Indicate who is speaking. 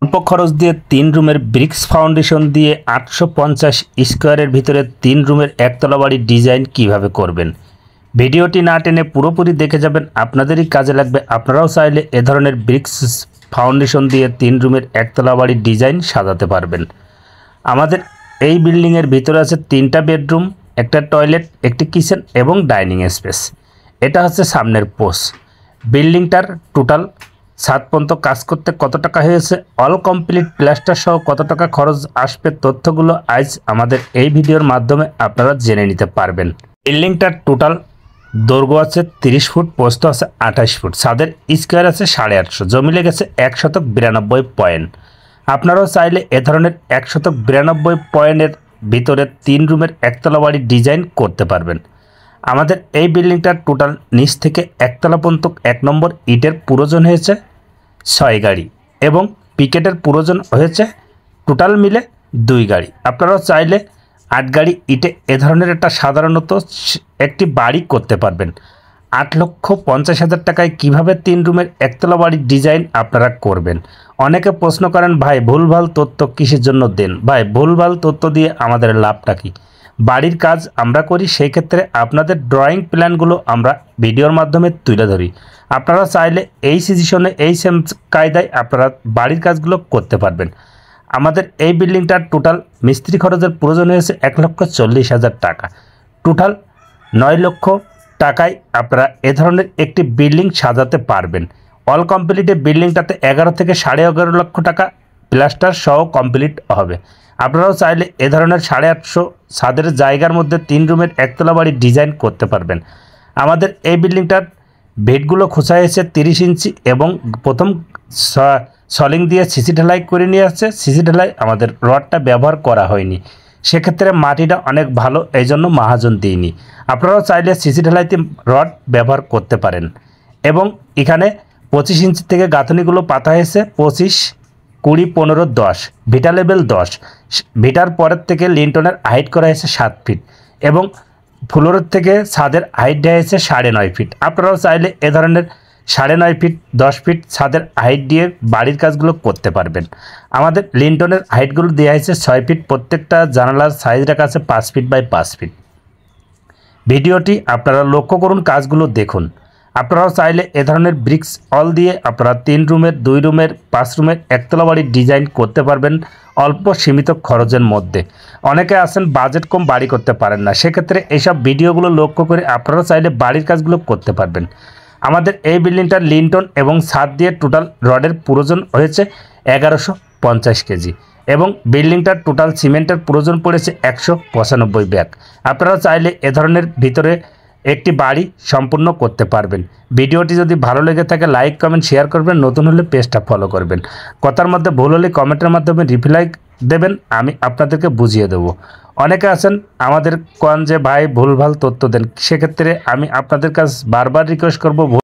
Speaker 1: অল্প খরচ দিয়ে 3 রুমের ব্রিক্স ফাউন্ডেশন দিয়ে 850 স্কোয়ারের ভিতরে 3 রুমের একতলা বাড়ির ডিজাইন কিভাবে করবেন। ভিডিওটি না টেনে পুরোপুরি দেখে যাবেন, আপনাদেরই কাজে লাগবে। আপনারাও চাইলে এ ধরনের ব্রিক্স ফাউন্ডেশন দিয়ে 3 রুমের একতলা বাড়ির ডিজাইন সাজাতে পারবেন। আমাদের এই বিল্ডিংয়ের ভিতরে আছে 3টা বেডরুম, একটা টয়লেট, একটি কিচেন এবং ডাইনিং স্পেস। এটা হচ্ছে সামনের পোস্ট। বিল্ডিংটার টোটাল ছাদ পর্যন্ত কাজ করতে কত টাকা হয়েছে, অল কমপ্লিট প্লাস্টার সহ কত টাকা খরচ আসবে, তথ্যগুলো আজ আমাদের এই ভিডিওর মাধ্যমে আপনারা জেনে নিতে পারবেন। বিল্ডিংটার টোটাল দৈর্ঘ্য আছে 30 ফুট, প্রস্থ আছে 28 ফুট, ছাদের স্কোয়ার আছে 850, জমি লেগেছে 192 পয়েন্ট। আপনারাও চাইলে এ ধরনের 192 পয়েন্টের ভিতরে 3 রুমের একতলা বাড়ির ডিজাইন করতে পারবেন। আমাদের এই বিল্ডিংটার টোটাল নিচ থেকে একতলা পর্যন্ত 1 নম্বর ইটের প্রয়োজন হয়েছে 6 গাড়ি এবং পিকেটের প্রয়োজন হয়েছে টোটাল মিলে 2 গাড়ি। আপনারাও চাইলে 8 গাড়ি ইটে এ ধরনের একটা সাধারণত একটি বাড়ি করতে পারবেন। 8,50,000 টাকায় কীভাবে 3 রুমের একতলা বাড়ির ডিজাইন আপনারা করবেন। অনেকে প্রশ্ন করেন, ভাই ভুলভাল তথ্য কিসের জন্য দেন। ভাই ভুলভাল তথ্য দিয়ে আমাদের লাভটা কী? বাড়ির কাজ আমরা করি, সেই ক্ষেত্রে আপনাদের ড্রয়িং প্ল্যানগুলো আমরা ভিডিওর মাধ্যমে তুলে ধরি। আপনারা চাইলে এই সিচুয়েশনে এই সেম কায়দায় আপনারা বাড়ির কাজগুলো করতে পারবেন। আমাদের এই বিল্ডিংটার টোটাল মিস্ত্রি খরচের প্রয়োজন হয়েছে 1,40,000 টাকা। টোটাল 9 লক্ষ টাকায় আপনারা এ ধরনের একটি বিল্ডিং সাজাতে পারবেন। অল কমপ্লিটে বিল্ডিংটাতে 11 থেকে 11.5 লক্ষ টাকা প্লাস্টার সহ কমপ্লিট হবে। আপনারাও চাইলে এ ধরনের 850 ছাদের জায়গার মধ্যে 3 রুমের একতলা বাড়ির ডিজাইন করতে পারবেন। আমাদের এই বিল্ডিংটার বেডগুলো খোঁচা হয়েছে 30 ইঞ্চি এবং প্রথম সলিং দিয়ে সিসি ঢালাই করে নিয়ে আসছে। সিসি ঢালাই আমাদের রডটা ব্যবহার করা হয়নি, সেক্ষেত্রে মাটিটা অনেক ভালো, এই জন্য মাহাজন দিইনি। আপনারাও চাইলে সিসি ঢালাইতে রড ব্যবহার করতে পারেন। এবং এখানে 25 ইঞ্চি থেকে গাঁথনিগুলো পাতা হয়েছে 25, 20, 15, 10, ভিটা লেভেল 10। ভিটার পরের থেকে লিন্টনের হাইট করা হয়েছে 7 ফিট এবং ফ্লোরের থেকে ছাদের হাইট দেওয়া হয়েছে 9.5 ফিট। আপনারাও চাইলে এ ধরনের 9.5 ফিট, 10 ফিট ছাদের হাইট দিয়ে বাড়ির কাজগুলো করতে পারবেন। আমাদের লিন্টনের হাইটগুলো দেওয়া হয়েছে 6 ফিট, প্রত্যেকটা জানালার সাইজ রাখা আছে 5 ফিট বাই 5 ফিট। ভিডিওটি আপনারা লক্ষ্য করুন, কাজগুলো দেখুন। আপনারাও চাইলে এ ধরনের ব্রিক্স অল দিয়ে আপনারা 3 রুমের, 2 রুমের, 5 রুমের একতলা বাড়ির ডিজাইন করতে পারবেন অল্প সীমিত খরচের মধ্যে। অনেকে আছেন বাজেট কম, বাড়ি করতে পারেন না, সেক্ষেত্রে এইসব ভিডিওগুলো লক্ষ্য করে আপনারাও চাইলে বাড়ির কাজগুলো করতে পারবেন। আমাদের এই বিল্ডিংটার লিন্টন এবং ছাদ দিয়ে টোটাল রডের প্রয়োজন হয়েছে 1150 কেজি এবং বিল্ডিংটার টোটাল সিমেন্টের প্রয়োজন পড়েছে 195 ব্যাগ। আপনারা চাইলে এ ধরনের ভিতরে একটি বাড়ি সম্পূর্ণ করতে পারবেন। ভিডিওটি যদি ভালো লেগে থাকে লাইক, কমেন্ট, শেয়ার করবেন। নতুন হলে পেজটা ফলো করবেন। কথার মধ্যে ভুল হলে কমেন্টের মাধ্যমে রিপ্লাই দেবেন, আমি আপনাদেরকে বুঝিয়ে দেবো। অনেকে আছেন আমাদের কোন যে ভাই ভুলভাল তথ্য দেন, সেক্ষেত্রে আমি আপনাদের কাছে বারবার রিকোয়েস্ট করব